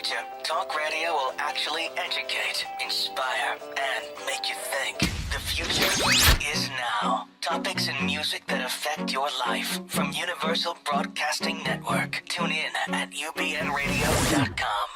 future, talk radio will actually educate, inspire, and make you think. The future is now. Topics and music that affect your life from Universal Broadcasting Network. Tune in at ubnradio.com.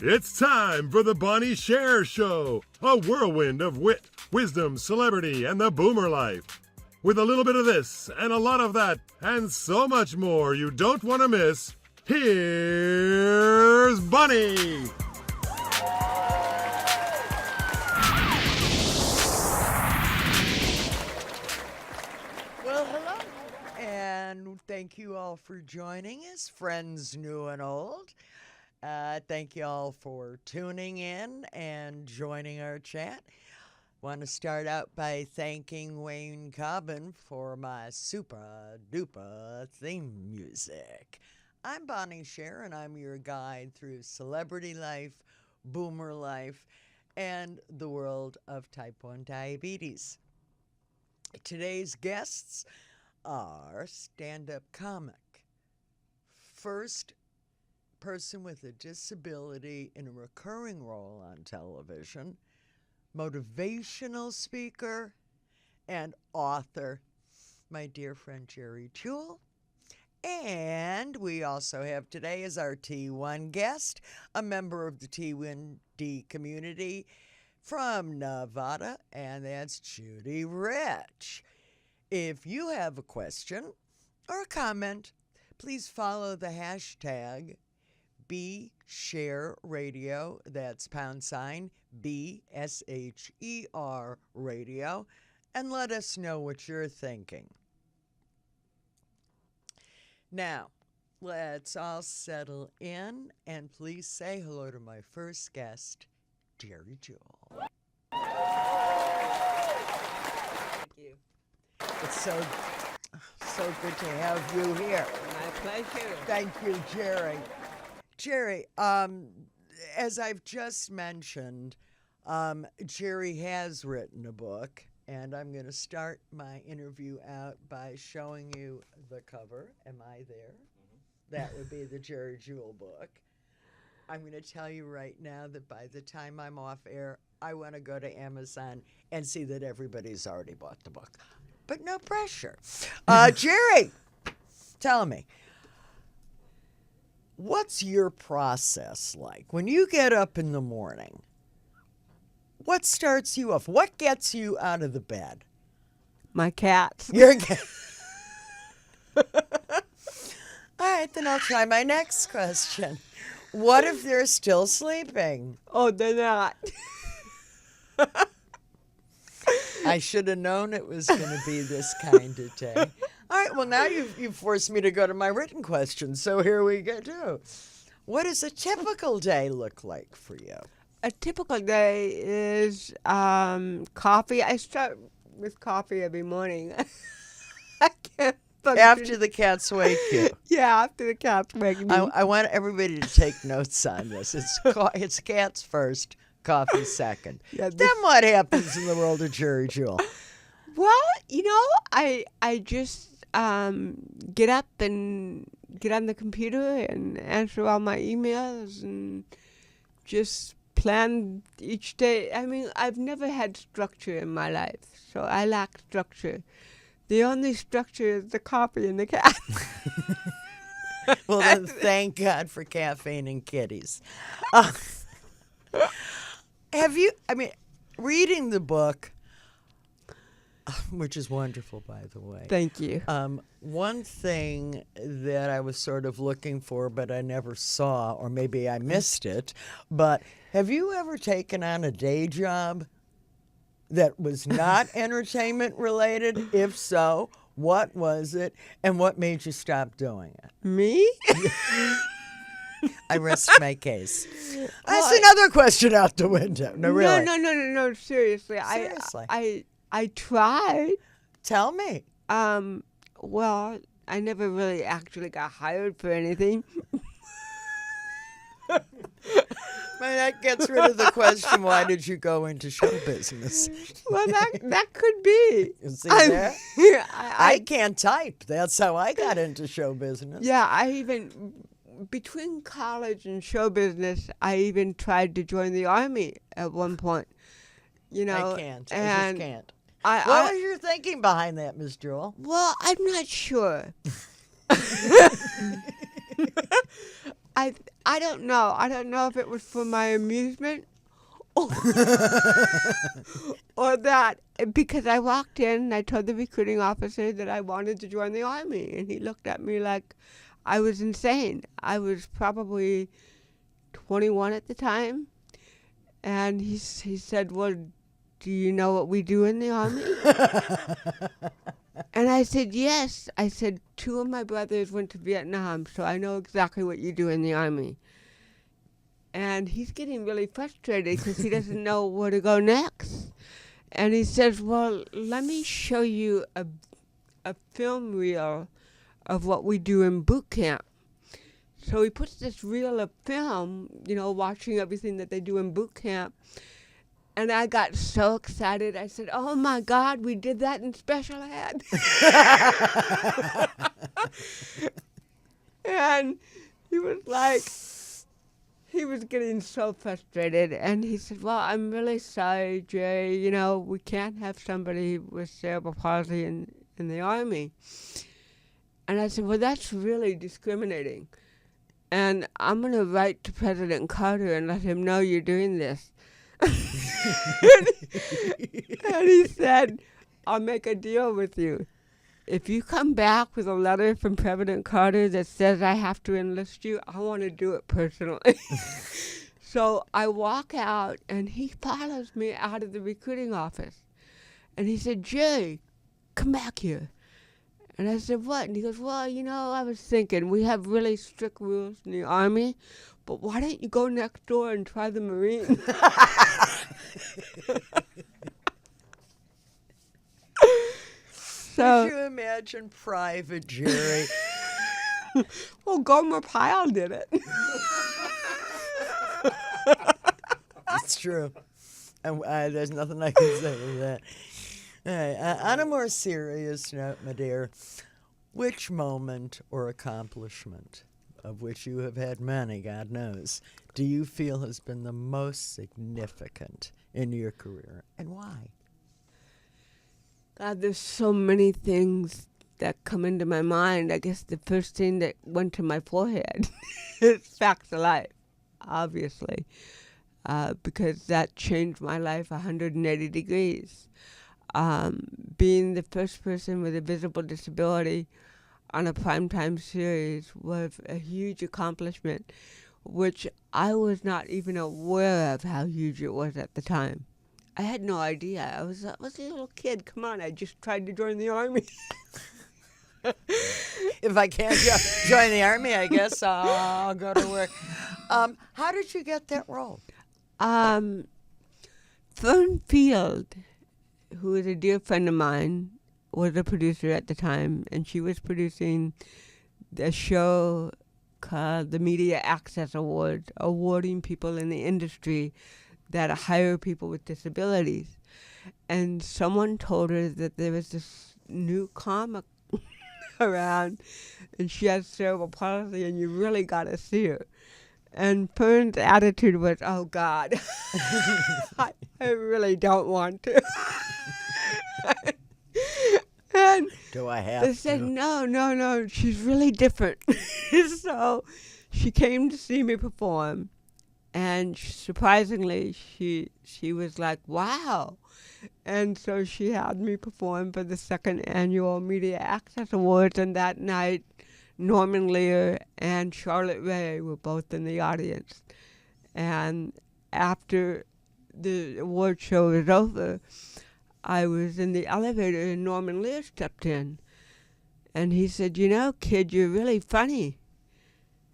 It's time for the Bonnie Sher Show, a whirlwind of wit, wisdom, celebrity, and the boomer life. With a little bit of this and a lot of that and so much more you don't want to miss, here's Bonnie. Well, hello, and thank you all for joining us, friends new and old. Thank you all for tuning in and joining our chat. Want to start out by thanking Wayne Cobbin for my super duper theme music. I'm Bonnie Sher, and I'm your guide through celebrity life, boomer life, and the world of type 1 diabetes. Today's guests are stand-up comic, first person with a disability in a recurring role on television, motivational speaker, and author, my dear friend Geri Jewell. And we also have today as our T1 guest, a member of the T1D community from Nevada, and that's Judy Reich. If you have a question or a comment, please follow the hashtag #BSherRadio, that's # BSHER radio, and let us know what you're thinking. Now, let's all settle in, and please say hello to my first guest, Geri Jewell. Thank you. It's so good to have you here. My pleasure. Thank you, Geri. Geri, as I've just mentioned, Geri has written a book, and I'm going to start my interview out by showing you the cover. Am I there? Mm-hmm. That would be the Geri Jewell book. I'm going to tell you right now that by the time I'm off air, I want to go to Amazon and see that everybody's already bought the book. But no pressure. Geri, tell me. What's your process like? When you get up in the morning, what starts you off? What gets you out of the bed? My cats. Your cat. All right, then I'll try my next question. What if they're still sleeping? Oh, they're not. I should have known it was going to be this kind of day. All right, well, now you've forced me to go to my written question, so here we go, too. What does a typical day look like for you? A typical day is coffee. I start with coffee every morning. I can't function. After the cats wake you. Yeah, after the cats wake me. I want everybody to take notes on this. It's cats first, coffee second. Yeah, Then what happens in the world of Geri Jewell? Well, I just get up and get on the computer and answer all my emails and just plan each day. I mean, I've never had structure in my life, so I lack structure. The only structure is the coffee and the cat. Well, then thank God for caffeine and kitties. Reading the book, which is wonderful, by the way. Thank you. One thing that I was sort of looking for, but I never saw, or maybe I missed it, but have you ever taken on a day job that was not entertainment related? If so, what was it, and what made you stop doing it? Me? I rest my case. That's another question out the window. No, really. No. Seriously. Seriously. I tried. Tell me. Well, I never really actually got hired for anything. Well, that gets rid of the question, why did you go into show business? Well, that could be. You see I- that? I I can't type. That's how I got into show business. Yeah, I even, between college and show business, I even tried to join the Army at one point. You know, I can't. I and just can't. I, What was your thinking behind that, Miss Jewell? well, I'm not sure. I don't know. I don't know if it was for my amusement or that, because I walked in and I told the recruiting officer that I wanted to join the Army, and he looked at me like I was insane. I was probably 21 at the time, and he said, "Well, do you know what we do in the Army?" And I said, "Yes." I said, "2 of my brothers went to Vietnam, so I know exactly what you do in the Army." And he's getting really frustrated because he doesn't know where to go next. And he says, "Well, let me show you a film reel of what we do in boot camp." So he puts this reel of film, you know, watching everything that they do in boot camp. And I got so excited. I said, "Oh, my God, we did that in special ed." And he was like, he was getting so frustrated. And he said, "Well, I'm really sorry, Jerry. You know, we can't have somebody with cerebral palsy in the Army." And I said, "Well, that's really discriminating. And I'm going to write to President Carter and let him know you're doing this." And he said, "I'll make a deal with you. If you come back with a letter from President Carter that says I have to enlist you, I want to do it personally." So I walk out, and he follows me out of the recruiting office. And he said, "Jerry, come back here." And I said, "What?" And he goes, "Well, you know, I was thinking we have really strict rules in the Army, but why don't you go next door and try the Marines?" Could you imagine Private Jerry? Well, Gomer Pyle did it. It's true. And there's nothing I can say to that. All right, on a more serious note, my dear, which moment or accomplishment, of which you have had many, God knows, do you feel has been the most significant in your career, and why? God, there's so many things that come into my mind. I guess the first thing that went to my forehead is Facts of Life, obviously, because that changed my life 180 degrees. Being the first person with a visible disability on a primetime series was a huge accomplishment, which I was not even aware of how huge it was at the time. I had no idea. I was a little kid. Come on, I just tried to join the Army. If I can't join the Army, I guess I'll go to work. How did you get that role? Fern Field, who is a dear friend of mine, was a producer at the time, and she was producing a show called the Media Access Awards, awarding people in the industry that hire people with disabilities. And someone told her that there was this new comic around, and she has cerebral palsy, and you really got to see her. And Fern's attitude was, "Oh, God, I really don't want to." And Do I have they said, to? no, she's really different. So she came to see me perform, and surprisingly, she was like, "Wow." And so she had me perform for the second annual Media Access Awards, and that night, Norman Lear and Charlotte Ray were both in the audience. And after the award show was over, I was in the elevator, and Norman Lear stepped in. And he said, "You know, kid, you're really funny."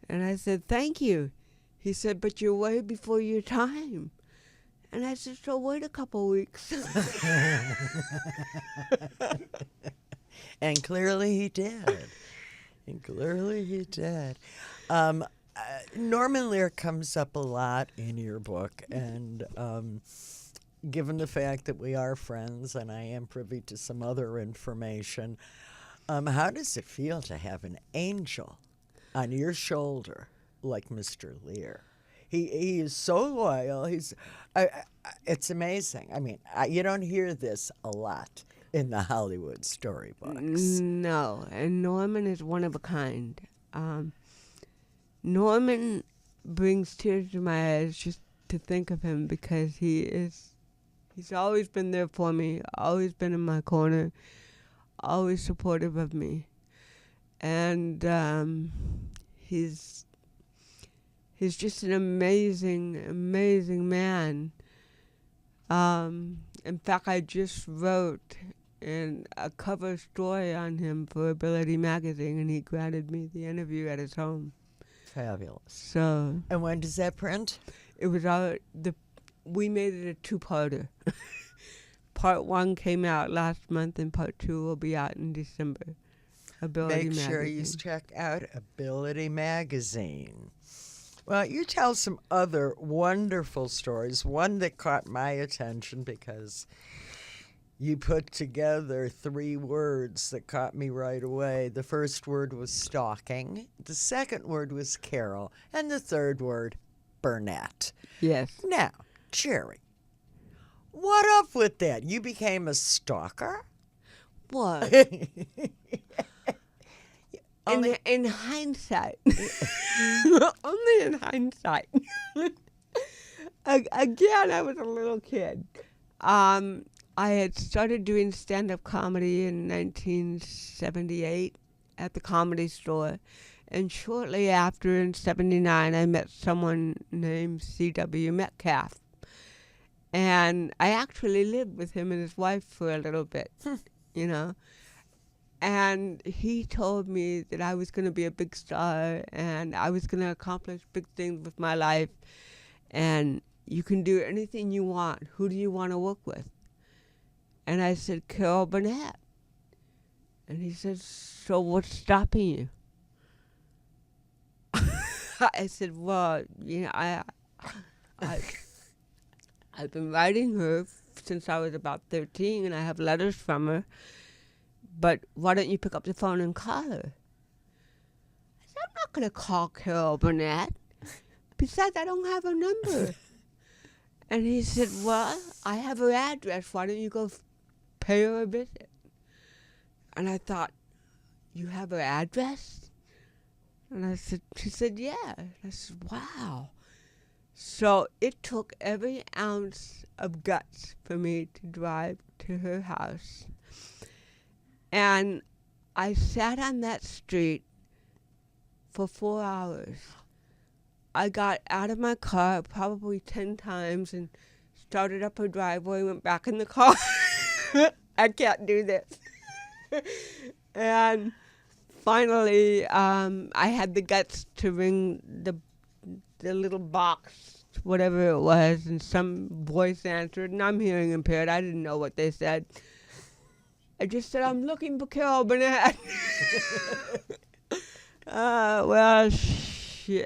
And I said, "Thank you." He said, "But you're way before your time." And I said, so wait a couple weeks. And clearly he did. Norman Lear comes up a lot in your book, and given the fact that we are friends and I am privy to some other information, how does it feel to have an angel on your shoulder like Mr. Lear? He is so loyal. It's amazing. I mean, you don't hear this a lot in the Hollywood storybooks. No, and Norman is one of a kind. Norman brings tears to my eyes just to think of him, because he's always been there for me, always been in my corner, always supportive of me. And he's just an amazing, amazing man. In fact, I just wrote a cover story on him for Ability magazine, and he granted me the interview at his home. Fabulous. So, And when does that print? it was we made it a two-parter. Part 1 came out last month, and part 2 will be out in December. Ability Make sure magazine. you check out Ability magazine. Well, you tell some other wonderful stories. One that caught my attention because you put together 3 words that caught me right away. The first word was stalking, the second word was Carol, and the third word, Burnett. Yes. Now, Jerry, what up with that? You became a stalker? What? Only- In hindsight. Only in hindsight. Again, I was a little kid. I had started doing stand-up comedy in 1978 at the Comedy Store. And shortly after, in 79, I met someone named C.W. Metcalf. And I actually lived with him and his wife for a little bit, you know. And he told me that I was going to be a big star and I was going to accomplish big things with my life. And you can do anything you want. Who do you want to work with? And I said, Carol Burnett. And he said, so what's stopping you? I said, well, you know, I've been writing her since I was about 13, and I have letters from her. But why don't you pick up the phone and call her? I said, I'm not going to call Carol Burnett. Besides, I don't have her number. And he said, well, I have her address. Why don't you go pay her a visit? And I thought, you have her address? And she said, yeah. And I said, wow. So it took every ounce of guts for me to drive to her house. And I sat on that street for 4 hours. I got out of my car probably 10 times and started up her driveway, went back in the car. I can't do this. And finally, I had the guts to ring the little box, whatever it was, and some voice answered, and I'm hearing impaired. I didn't know what they said. I just said, I'm looking for Carol Burnett. Well,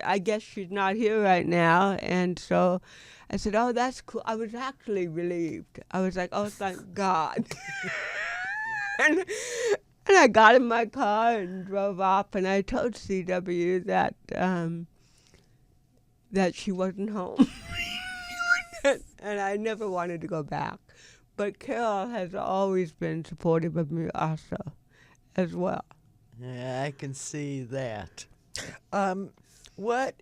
I guess she's not here right now. And so I said, oh, that's cool. I was actually relieved. I was like, oh, thank God. and I got in my car and drove off, and I told CW that she wasn't home. And I never wanted to go back. But Carol has always been supportive of me also, as well. Yeah, I can see that. What,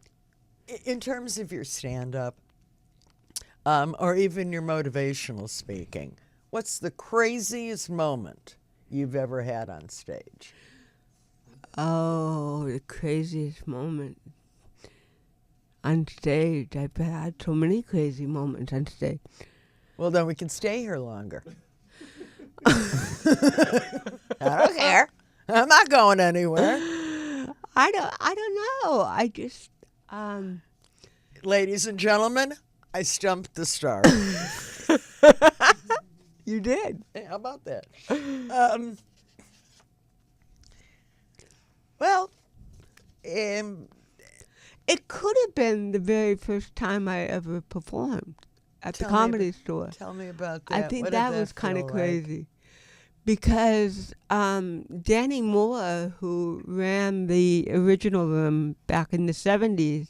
in terms of your stand-up, or even your motivational speaking, what's the craziest moment you've ever had on stage? Oh, the craziest moment on stage. I've had so many crazy moments on stage. Well, then we can stay here longer. I don't care. I'm not going anywhere. I don't know. I just Ladies and gentlemen, I stumped the star. You did. Hey, how about that? Well, It could have been the very first time I ever performed at the Comedy Store. tell me about that. I think What did that was kind feel of like? crazy. Because Danny Moore, who ran the original room back in the 70s,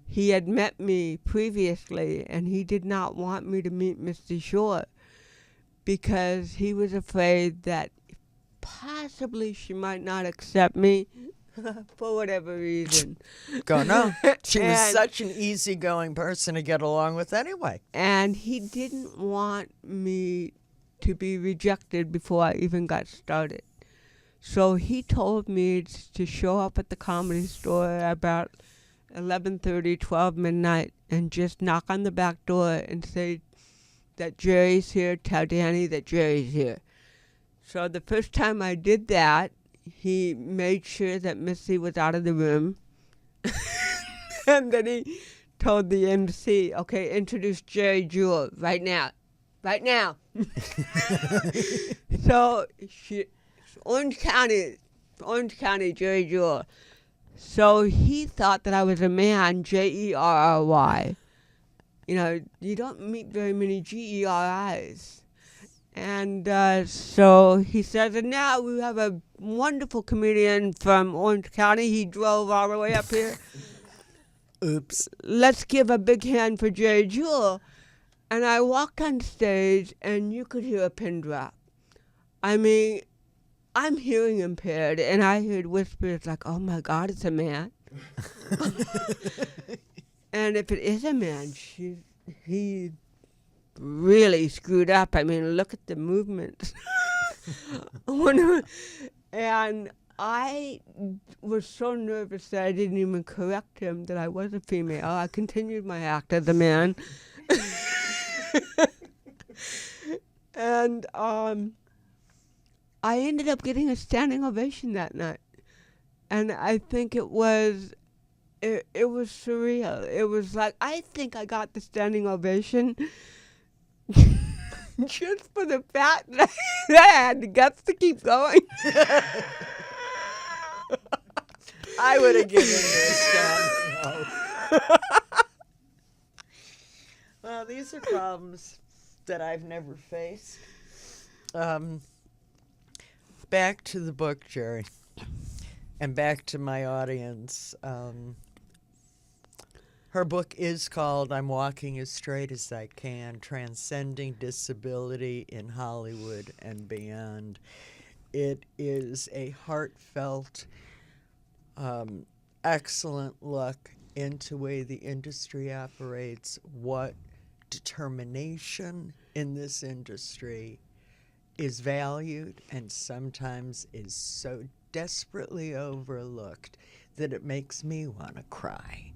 he had met me previously, and he did not want me to meet Mr. Shore because he was afraid that possibly she might not accept me for whatever reason. Go no. She was And- such an easygoing person to get along with anyway. And he didn't want me to be rejected before I even got started. So he told me to show up at the Comedy Store about 11:30, 12 midnight, and just knock on the back door and say that Jerry's here, tell Danny that Jerry's here. So the first time I did that, he made sure that Missy was out of the room. And then he told the MC, okay, introduce Jerry Jewell right now. Right now. So Orange County, Jerry Jewell. So he thought that I was a man, Jerry. You know, you don't meet very many Geris. And so he says, and now we have a wonderful comedian from Orange County. He drove all the way up here. Oops. Let's give a big hand for Jerry Jewell. And I walked on stage, and you could hear a pin drop. I mean, I'm hearing impaired, and I heard whispers like, oh, my God, it's a man. And if it is a man, he really screwed up. I mean, look at the movements. And I was so nervous that I didn't even correct him that I was a female. I continued my act as a man. And I ended up getting a standing ovation that night. And I think it was surreal. It was like, I think I got the standing ovation just for the fact that I had the guts to keep going. I would have given this down. Well, these are problems that I've never faced. Back to the book, Jerry, and back to my audience. Her book is called I'm Walking as Straight as I Can, Transcending Disability in Hollywood and Beyond. It is a heartfelt, excellent look into the way the industry operates, what determination in this industry is valued and sometimes is so desperately overlooked that it makes me want to cry.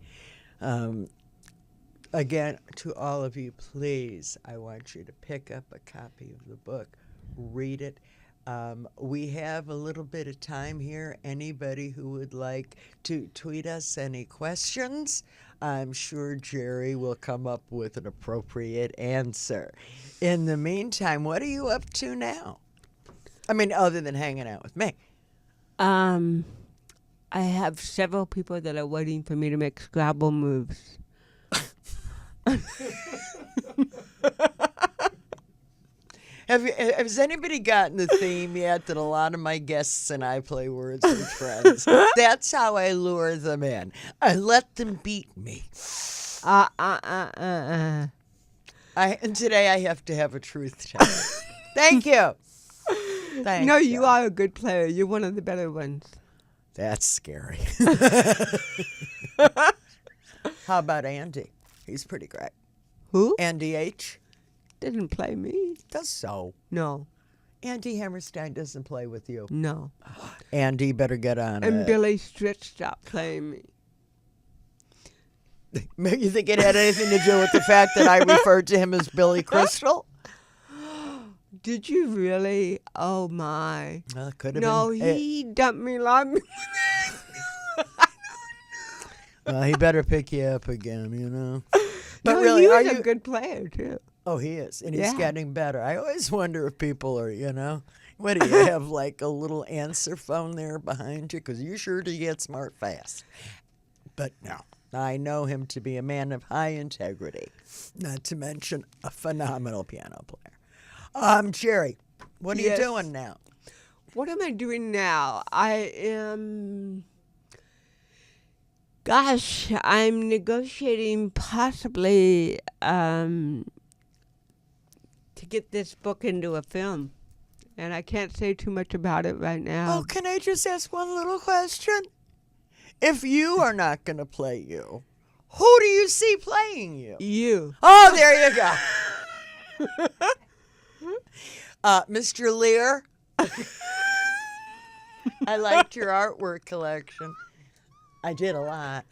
Again, to all of you, please, I want you to pick up a copy of the book, read it. We have a little bit of time here. Anybody who would like to tweet us any questions, I'm sure Jerry will come up with an appropriate answer. In the meantime, what are you up to now? I mean, other than hanging out with me. I have several people that are waiting for me to make Scrabble moves. Has anybody gotten the theme yet that a lot of my guests and I play Words with Friends? That's how I lure them in. I let them beat me. And today I have to have a truth teller. Thank you. Thank No, you. you are a good player. You're one of the better ones. That's scary. How about Andy? He's pretty great. Who? Andy H. Didn't play me. does so. No. Andy Hammerstein doesn't play with you. No. Andy better get on And it. Billy Stritch stopped playing me. You think it had anything to do with the fact that I referred to him as Billy Crystal? Did you really? Oh, my. Well, it could have No, been. he dumped me long. Well, he better pick you up again, you know. But No, really, he are was you? a good player too. Oh, he is, and he's Yeah. getting better. I always wonder if people are, what do you have, like a little answer phone there behind you? Because you sure do get smart fast. But no, I know him to be a man of high integrity, not to mention a phenomenal piano player. Jerry, what are you Yes. doing now? What am I doing now? Gosh, I'm negotiating possibly to get this book into a film. And I can't say too much about it right now. Oh, can I just ask one little question? If you are not going to play you, who do you see playing you? You. Oh, there you go. Mr. Lear, I liked your artwork collection. I did a lot.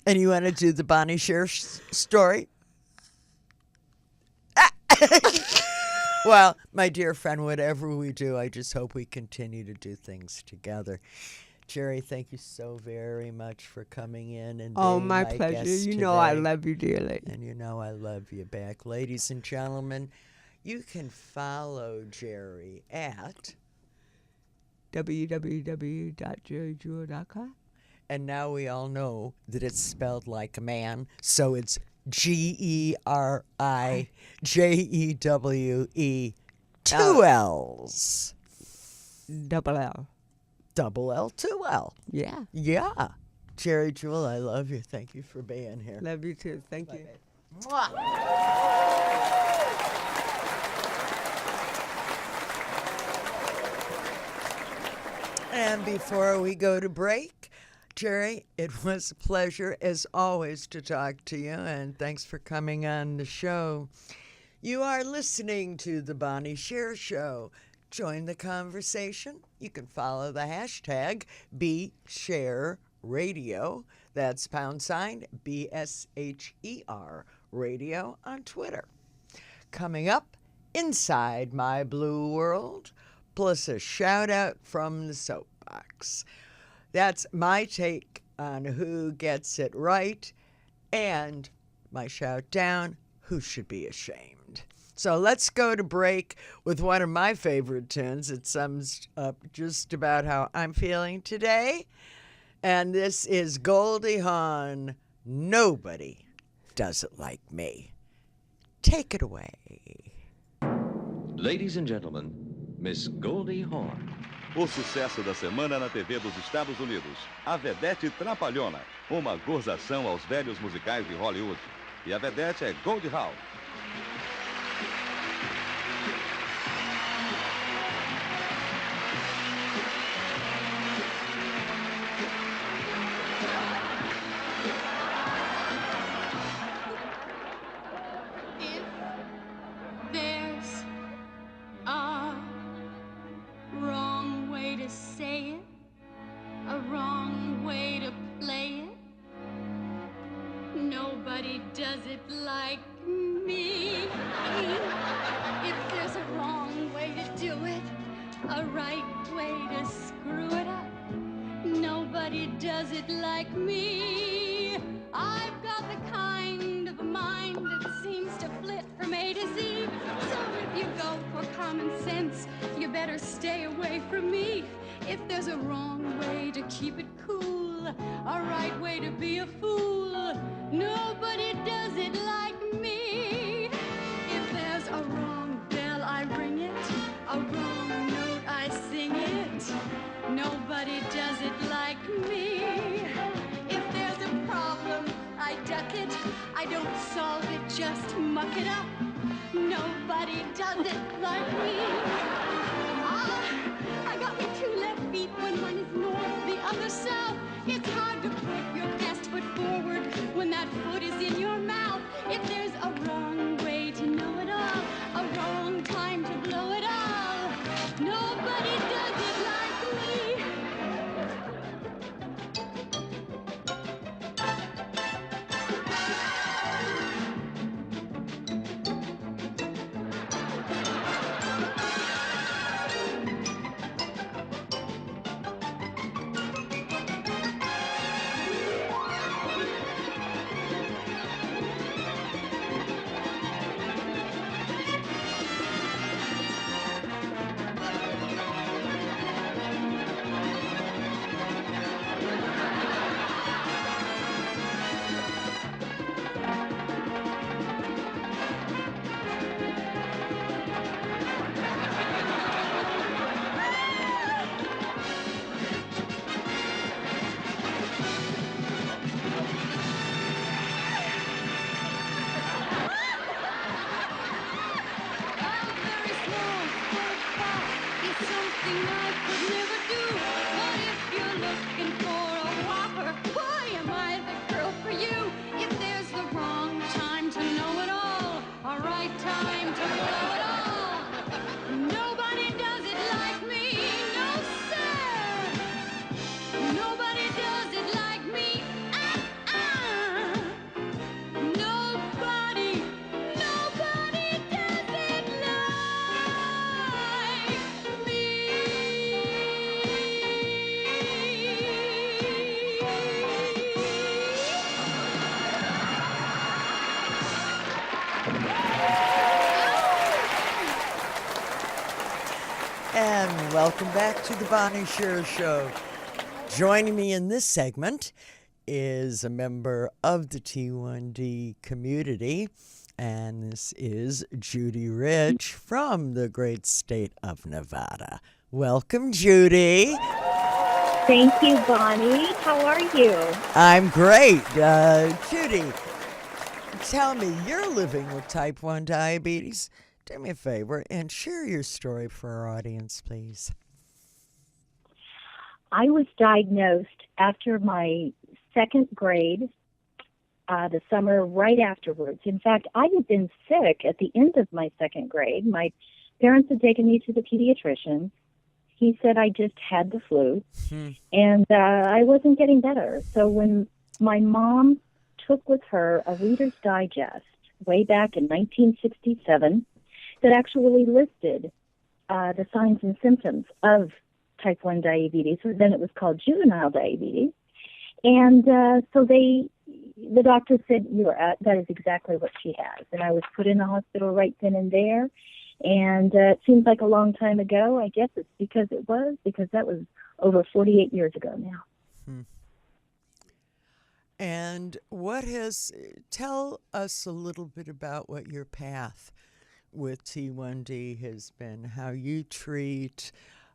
And you want to do the Bonnie Sher story? Well, my dear friend, whatever we do, I just hope we continue to do things together. Jerry, thank you so very much for coming in and Oh, being my my pleasure. guest You know I today. love you dearly. And you know I love you back. Ladies and gentlemen, you can follow Jerry at, www.jerryjewell.com. and now we all know that it's spelled like a man, so it's GeriJewe, 2 L's. Double L. Double L, 2 L. Yeah. Yeah. Jerry Jewell, I love you. Thank you for being here. Love you too. Thank you. Mwah. And before we go to break, Jerry, it was a pleasure, as always, to talk to you, and thanks for coming on the show. You are listening to The Bonnie Sher Show. Join the conversation. You can follow the hashtag BSherRadio. That's # BSHER Radio on Twitter. Coming up, Inside My Blue World, plus a shout out from the soapbox. That's my take on who gets it right, and my shout down, who should be ashamed. So let's go to break with one of my favorite tunes. It sums up just about how I'm feeling today. And this is Goldie Hawn, Nobody Does It Like Me. Take it away. Ladies and gentlemen, Miss Goldie Hawn. O sucesso da semana na TV dos Estados Unidos. A Vedete Trapalhona, uma gozação aos velhos musicais de Hollywood. E a Vedete é Goldie Hawn. If there's a wrong way to say it, a wrong way to play it, nobody does it like me. If there's a wrong way to do it, a right way to screw it up, nobody does it like me. I've got the kind of a mind that seems to flit from A to Z. So if you go for common sense, you better stay away from me. If there's a wrong way to keep it cool, a right way to be a fool, nobody does it like me. If there's a wrong bell, I ring it, a wrong note, I sing it, nobody does it like me. If there's a problem, I duck it, I don't solve it, just muck it up, nobody does it like me. I got me 2 left feet when one is north, the other south. It's hard to put your best foot forward when that foot is in your mouth. If there's a wrong way to know it all, a wrong time to blow it all, nobody does it like me. welcome back to the Bonnie Sher Show. Joining me in this segment is a member of the T1D community, and this is Judy Reich from the great state of Nevada. Welcome, Judy. Thank you, Bonnie. How are you? I'm great. Judy, tell me, you're living with type 1 diabetes. Do me a favor and share your story for our audience, please. I was diagnosed after my second grade, the summer right afterwards. In fact, I had been sick at the end of my second grade. My parents had taken me to the pediatrician. He said I just had the flu, and I wasn't getting better. So when my mom took with her a Reader's Digest way back in 1967 that actually listed the signs and symptoms of type 1 diabetes, or then it was called juvenile diabetes. And so the doctor said, that is exactly what she has. And I was put in the hospital right then and there. And it seems like a long time ago. I guess it's because that was over 48 years ago now. And tell us a little bit about what your path with T1D has been, how you treat,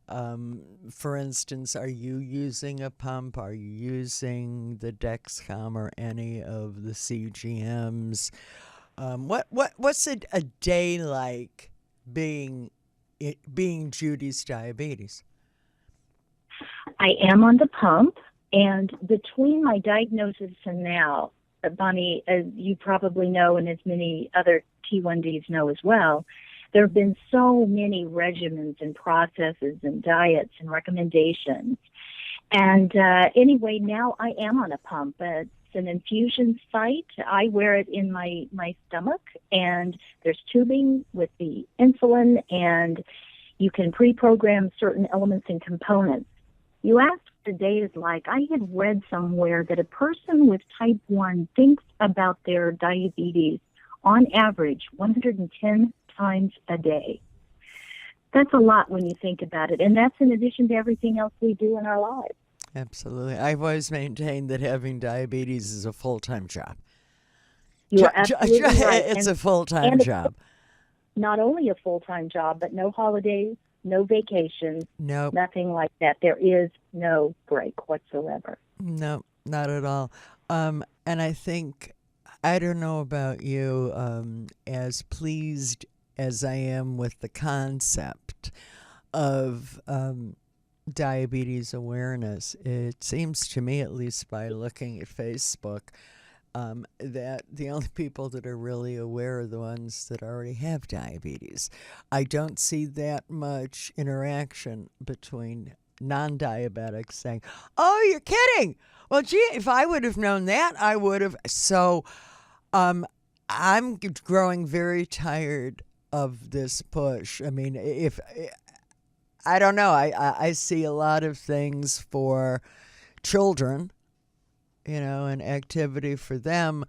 for instance, are you using a pump? Are you using the Dexcom or any of the CGMs? What's a day like being Judy's diabetes? I am on the pump, and between my diagnosis and now, Bonnie, as you probably know, and as many other T1Ds know as well, there have been so many regimens and processes and diets and recommendations. And anyway, now I am on a pump. It's an infusion site. I wear it in my stomach, and there's tubing with the insulin, and you can pre-program certain elements and components. You asked what the day is like. I had read somewhere that a person with type 1 thinks about their diabetes on average 110 times a day. That's a lot when you think about it, and that's in addition to everything else we do in our lives. Absolutely. I've always maintained that having diabetes is a full-time job. You're absolutely right. It's a full-time job. Not only a full-time job, but no holidays, no vacations, nope. Nothing like that. There is no break whatsoever. No, not at all. And I think, I don't know about you, as pleased as I am with the concept of diabetes awareness, it seems to me, at least by looking at Facebook, that the only people that are really aware are the ones that already have diabetes. I don't see that much interaction between non-diabetics saying, "Oh, you're kidding. Well, gee, if I would have known that, I would have." So I'm growing very tired of this push. I mean, I don't know. I see a lot of things for children, and activity for them.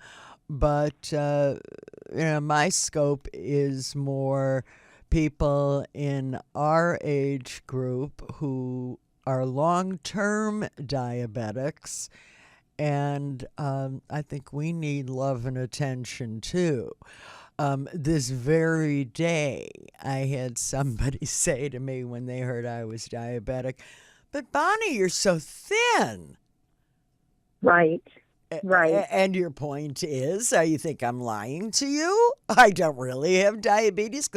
But, my scope is more people in our age group who are long-term diabetics. And I think we need love and attention, too. This very day, I had somebody say to me when they heard I was diabetic, "But Bonnie, you're so thin." Right. And your point is, you think I'm lying to you? I don't really have diabetes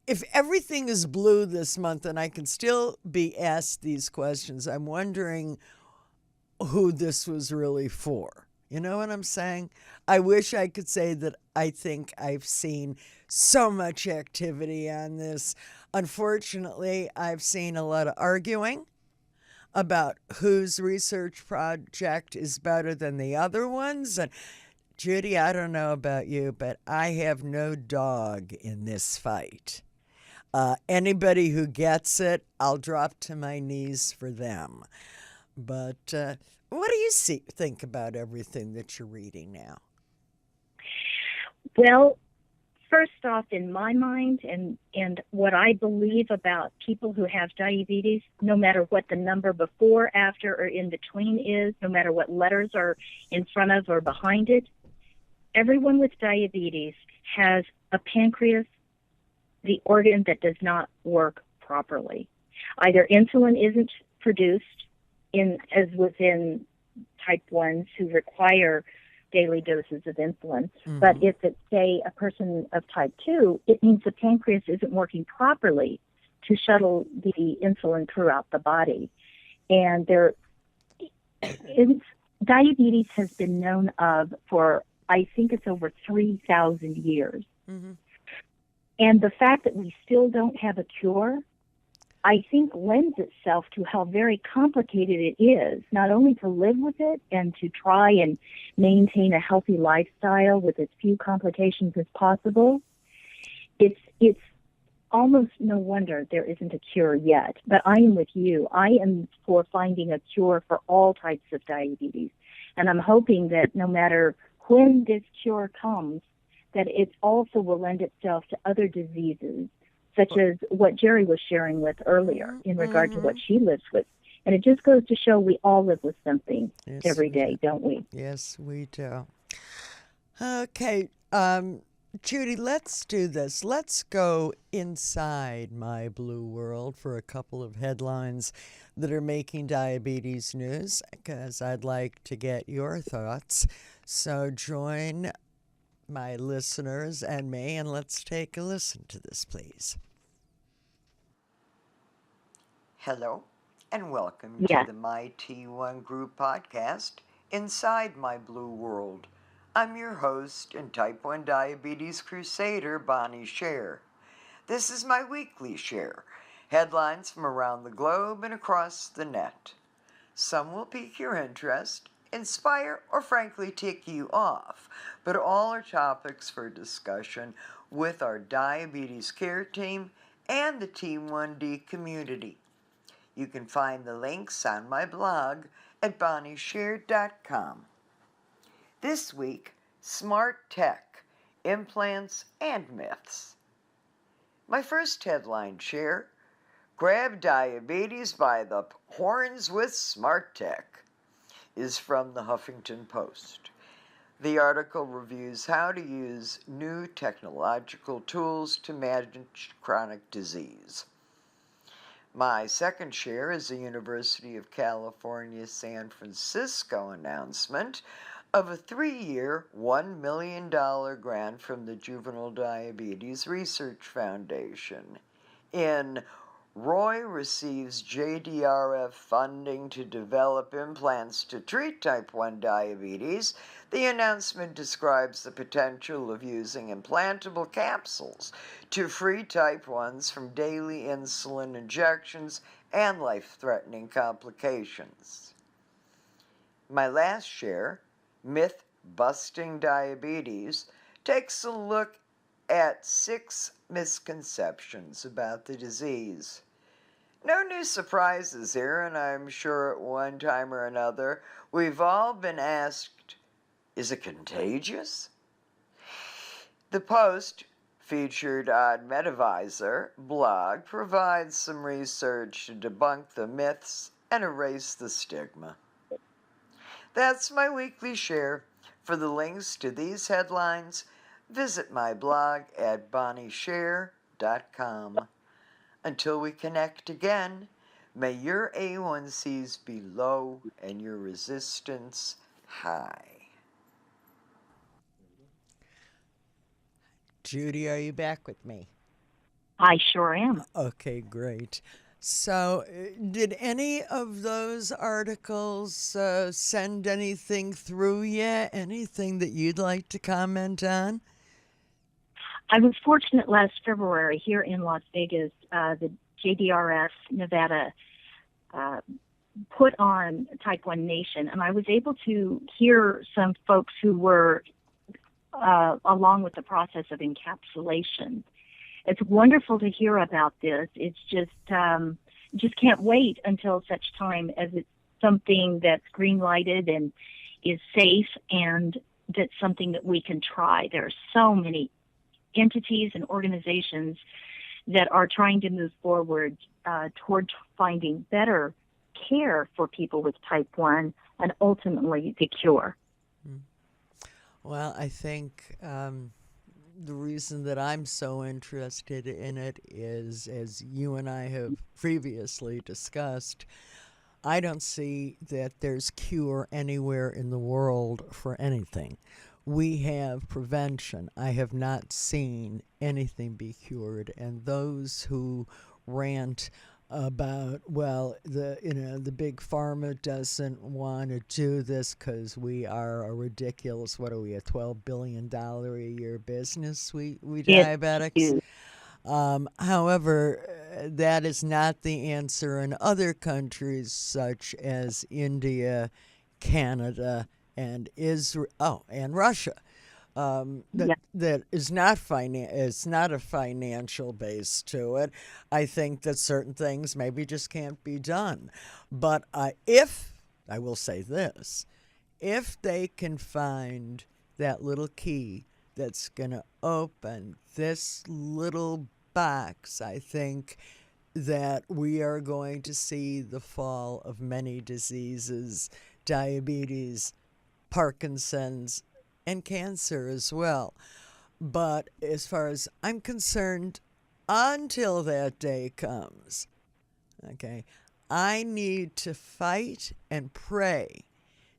if everything is blue this month and I can still be asked these questions, I'm wondering who this was really for. You know what I'm saying? I wish I could say that I think I've seen so much activity on this. Unfortunately, I've seen a lot of arguing about whose research project is better than the other ones. And Judy, I don't know about you, but I have no dog in this fight. Anybody who gets it, I'll drop to my knees for them. But what do you think about everything that you're reading now? Well, first off, in my mind, and what I believe about people who have diabetes, no matter what the number before, after, or in between is, no matter what letters are in front of or behind it, everyone with diabetes has a pancreas, the organ that does not work properly. Either insulin isn't produced, as within type 1s who require daily doses of insulin. But if it's, say, a person of type 2, it means the pancreas isn't working properly to shuttle the insulin throughout the body. And diabetes has been known of for, I think it's over 3,000 years. And the fact that we still don't have a cure, I think lends itself to how very complicated it is, not only to live with it and to try and maintain a healthy lifestyle with as few complications as possible. It's almost no wonder there isn't a cure yet. But I am with you. I am for finding a cure for all types of diabetes. And I'm hoping that no matter when this cure comes, that it also will lend itself to other diseases, such as what Geri was sharing with earlier in regard to what she lives with. And it just goes to show we all live with something every day, don't we? Yes, we do. Okay, Judy, let's do this. Let's go inside my blue world for a couple of headlines that are making diabetes news, because I'd like to get your thoughts. So join my listeners and me, and let's take a listen to this, please. Hello, and welcome to the My T1 Group podcast, Inside My Blue World. I'm your host and Type 1 Diabetes Crusader, Bonnie Sher. This is my weekly share, headlines from around the globe and across the net. Some will pique your interest, inspire, or frankly tick you off, but all are topics for discussion with our diabetes care team and the Team 1D community. You can find the links on my blog at bonnieshare.com. This week, smart tech, implants, and myths. My first headline share, grab diabetes by the horns with smart tech, is from the Huffington Post. The article reviews how to use new technological tools to manage chronic disease. My second share is the University of California, San Francisco announcement of a 3-year, $1 million grant from the Juvenile Diabetes Research Foundation. In Roy receives JDRF funding to develop implants to treat type 1 diabetes, the announcement describes the potential of using implantable capsules to free type 1s from daily insulin injections and life-threatening complications. My last share, Myth-Busting Diabetes, takes a look at 6 misconceptions about the disease. No new surprises here, and I'm sure at one time or another we've all been asked, is it contagious? The Post, featured on Medivisor blog, provides some research to debunk the myths and erase the stigma. That's my weekly share. For the links to these headlines, visit my blog at bonnieshare.com. Until we connect again, may your A1Cs be low and your resistance high. Judy, are you back with me? I sure am. Okay, great. So, did any of those articles send anything through yet? Anything that you'd like to comment on? I was fortunate last February here in Las Vegas, the JDRF Nevada put on Type 1 Nation, and I was able to hear some folks who were along with the process of encapsulation. It's wonderful to hear about this. It's just can't wait until such time as it's something that's green-lighted and is safe, and that's something that we can try. There are so many entities and organizations that are trying to move forward toward finding better care for people with type 1 and ultimately the cure. Well, I think the reason that I'm so interested in it is, as you and I have previously discussed, I don't see that there's cure anywhere in the world for anything. We have prevention. I have not seen anything be cured, and those who rant about, well, the big pharma doesn't want to do this because we are a ridiculous, what are we, a $12 billion a year business, we diabetics. However, that is not the answer in other countries such as India, Canada, and Israel, and Russia. That is not it's not a financial base to it. I think that certain things maybe just can't be done. But if I will say this, if they can find that little key that's going to open this little box, I think that we are going to see the fall of many diseases, diabetes, Parkinson's, and cancer as well. But as far as I'm concerned, until that day comes, okay, I need to fight and pray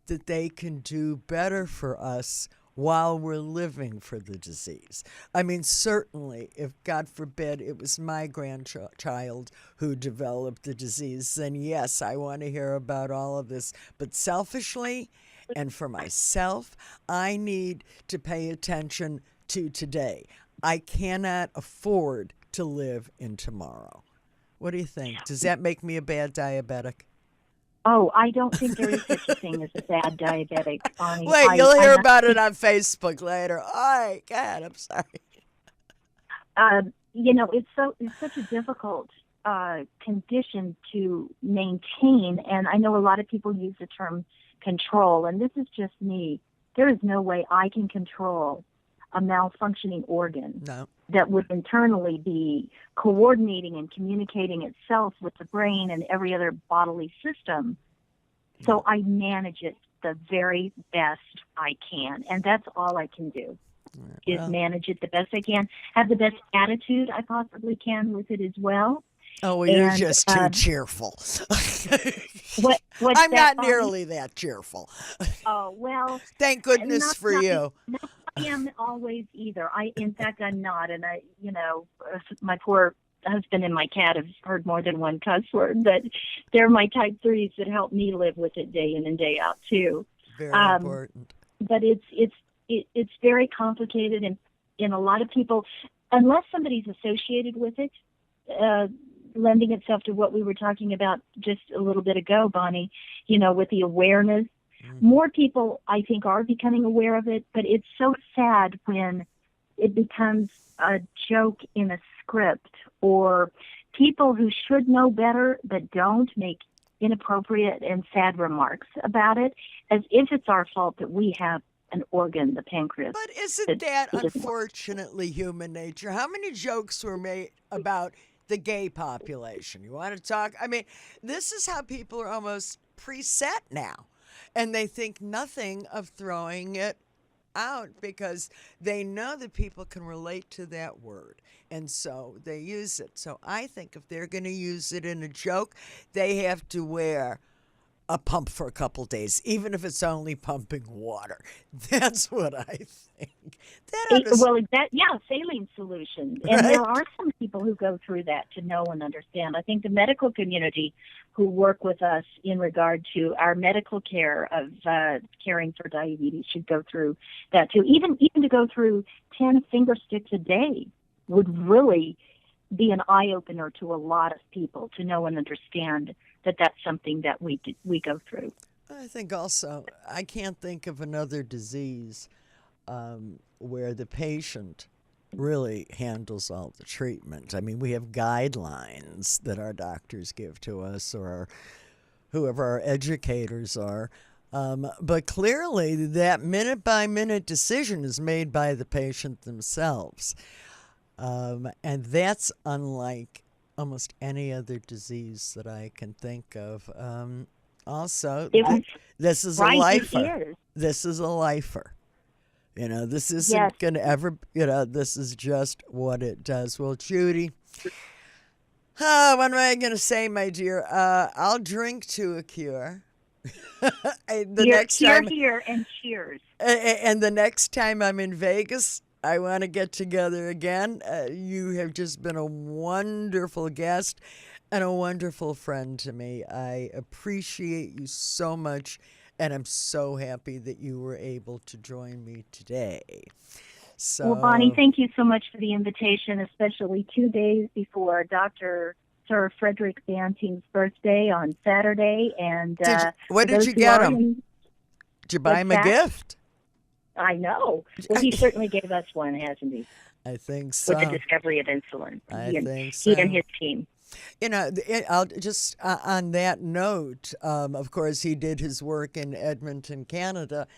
that they can do better for us while we're living for the disease. I mean, certainly, if God forbid it was my grandchild who developed the disease, then yes, I want to hear about all of this. But selfishly, and for myself, I need to pay attention to today. I cannot afford to live in tomorrow. What do you think? Does that make me a bad diabetic? Oh, I don't think there is such a thing as a bad diabetic, Bonnie. Wait, you'll hear about it on Facebook later. All right, God, I'm sorry. It's such a difficult condition to maintain, and I know a lot of people use the term control, and this is just me. There is no way I can control a malfunctioning organ that would internally be coordinating and communicating itself with the brain and every other bodily system. So I manage it the very best I can, and that's all I can do is manage it the best I can, have the best attitude I possibly can with it as well. Oh, well, you're just too cheerful. What's I'm that, not nearly that cheerful. Oh, well. Thank goodness for you. I am always either. In fact, I'm not. And my poor husband and my cat have heard more than one cuss word, but they're my type 3s that help me live with it day in and day out too. Very important. But it's very complicated, and in a lot of people, unless somebody's associated with it, lending itself to what we were talking about just a little bit ago, Bonnie, with the awareness. More people, I think, are becoming aware of it, but it's so sad when it becomes a joke in a script, or people who should know better but don't make inappropriate and sad remarks about it, as if it's our fault that we have an organ, the pancreas. But isn't that unfortunately human nature? How many jokes were made about the gay population? You want to talk? I mean, this is how people are almost preset now. And they think nothing of throwing it out because they know that people can relate to that word. And so they use it. So I think if they're going to use it in a joke, they have to wear a pump for a couple days, even if it's only pumping water. That's what I think. Saline solution. And there are some people who go through that to know and understand. I think the medical community who work with us in regard to our medical care of caring for diabetes should go through that too. Even to go through 10 finger sticks a day would really be an eye-opener to a lot of people to know and understand that that's something that we go through. I think also, I can't think of another disease where the patient really handles all the treatment. I mean, we have guidelines that our doctors give to us or whoever our educators are, But clearly, that minute by minute decision is made by the patient themselves. And that's unlike almost any other disease that I can think of. Also, It was this is a right. lifer. It is. This is a lifer. This Yes. isn't going to ever, this is just what it does. Well, Judy, what am I going to say, my dear? I'll drink to a cure. Here, and cheers. And the next time I'm in Vegas, I want to get together again. You have just been a wonderful guest and a wonderful friend to me. I appreciate you so much, and I'm so happy that you were able to join me today. So, Well, Bonnie, thank you so much for the invitation, especially 2 days before Dr. Sir Frederick Banting's birthday on Saturday. And what did you get him? Did you buy him a gift? I know. Well, he certainly gave us one, hasn't he? I think so. With the discovery of insulin. I think so. He and his team. I'll just on that note, of course, he did his work in Edmonton, Canada,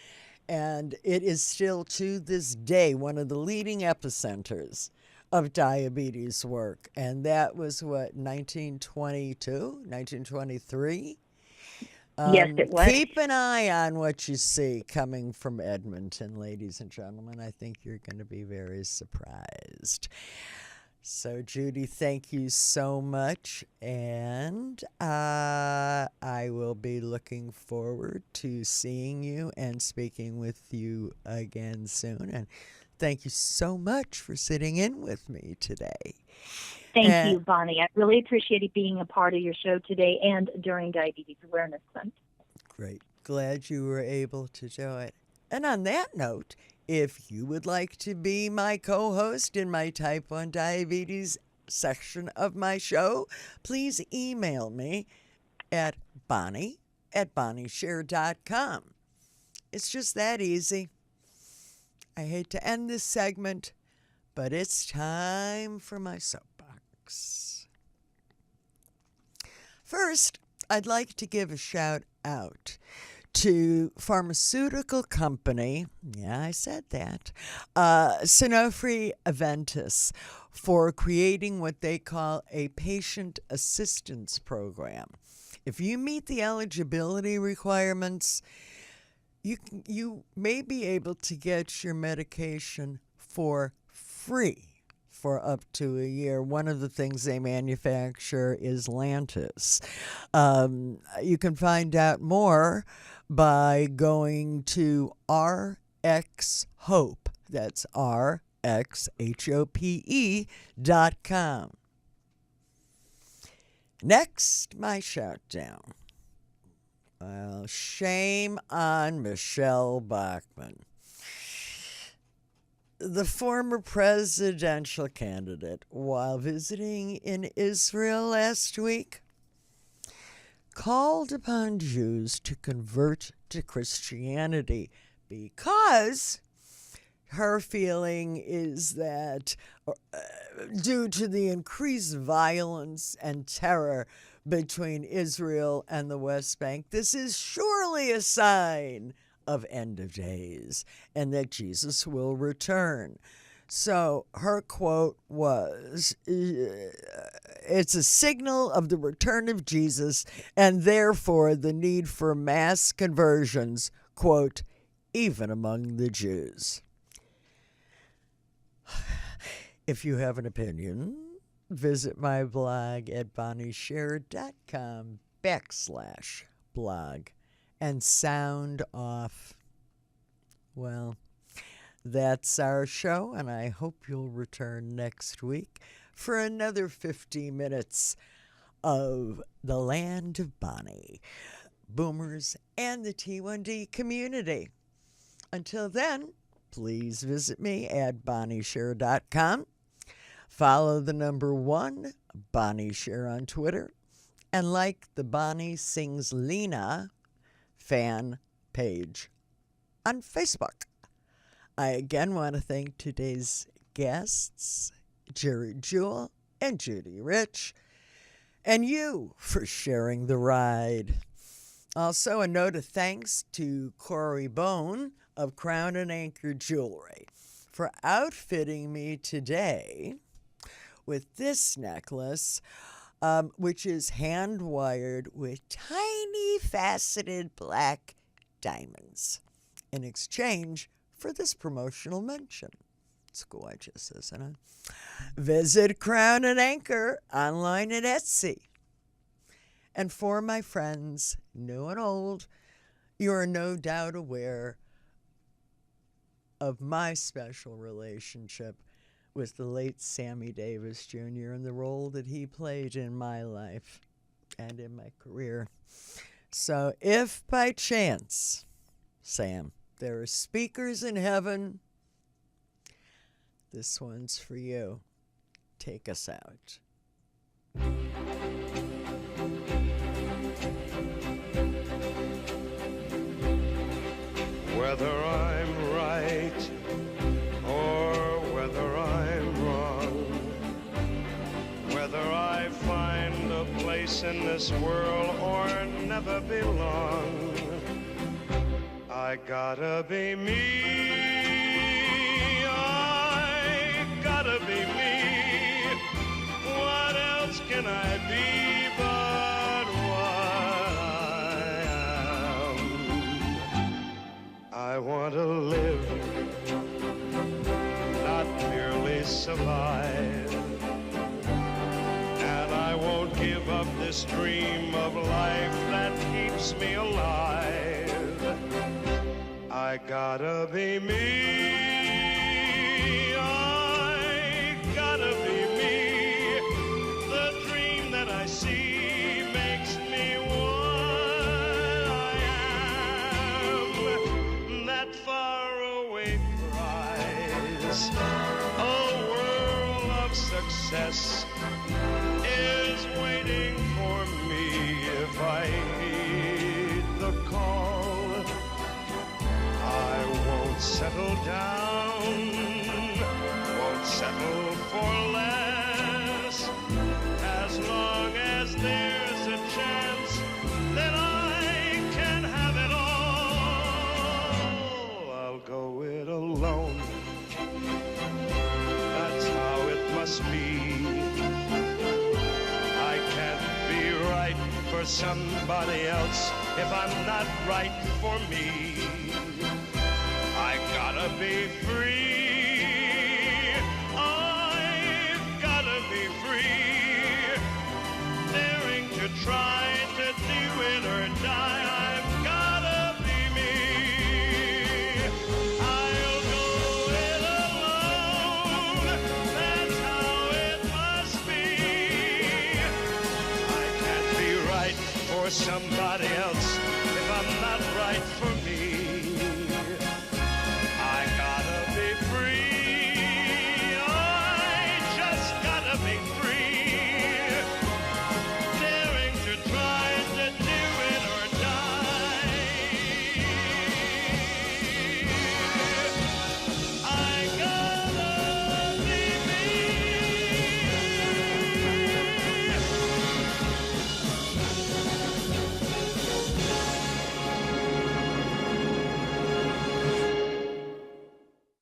and it is still to this day one of the leading epicenters of diabetes work. And that was, 1922, 1923? Yes, it was. Keep an eye on what you see coming from Edmonton, ladies and gentlemen. I think you're going to be very surprised. So, Judy, thank you so much. And I will be looking forward to seeing you and speaking with you again soon. And thank you so much for sitting in with me today. Thank you, Bonnie. I really appreciated being a part of your show today and during Diabetes Awareness Month. Great. Glad you were able to do it. And on that note, if you would like to be my co-host in my Type 1 Diabetes section of my show, please email me at bonnie@bonniesher.com. It's just that easy. I hate to end this segment, but it's time for my soapbox. First, I'd like to give a shout out to pharmaceutical company, yeah, I said that, Sanofi Aventis, for creating what they call a patient assistance program. If you meet the eligibility requirements, you may be able to get your medication for free for up to a year. One of the things they manufacture is Lantus. You can find out more by going to RxHope. That's RxHope.com. Next, my shout down. Well, shame on Michelle Bachmann. The former presidential candidate, while visiting in Israel last week, called upon Jews to convert to Christianity because her feeling is that due to the increased violence and terror between Israel and the West Bank, this is surely a sign of end of days and that Jesus will return. So her quote was, it's a signal of the return of Jesus and therefore the need for mass conversions, quote, even among the Jews. If you have an opinion, visit my blog at bonniesher.com/blog and sound off. Well, that's our show, and I hope you'll return next week for another 50 minutes of the land of Bonnie, boomers, and the T1D community. Until then, please visit me at bonniesher.com. Follow the number 1, Bonnie Sher, on Twitter, and like the Bonnie Sings Lena fan page on Facebook. I again want to thank today's guests, Geri, Jewell, and Judy Rich, and you for sharing the ride. Also, a note of thanks to Corey Bone of Crown and Anchor Jewelry for outfitting me today with this necklace, which is hand-wired with tiny faceted black diamonds in exchange for this promotional mention. It's gorgeous, isn't it? Visit Crown and Anchor online at Etsy. And for my friends, new and old, you are no doubt aware of my special relationship with the late Sammy Davis Jr. and the role that he played in my life and in my career. So if by chance, Sam, there are speakers in heaven, this one's for you. Take us out. Whether I'm right or whether I'm wrong, whether I find a place in this world or never belong, I gotta be me. I gotta be me. What else can I be but what I am? I want to live, not merely survive. And I won't give up this dream of life that keeps me alive. I gotta be me. I gotta be me. The dream that I see makes me what I am. That faraway prize, a world of success, is waiting for me if I heed the call. I won't settle down, won't settle for less, as long as there's a chance that I can have it all. I'll go it alone, that's how it must be. I can't be right for somebody else if I'm not right for me. I gotta be free. I've gotta be free. Daring to try to do it or die. I've gotta be me. I'll go it alone. That's how it must be. I can't be right for somebody else if I'm not right for me.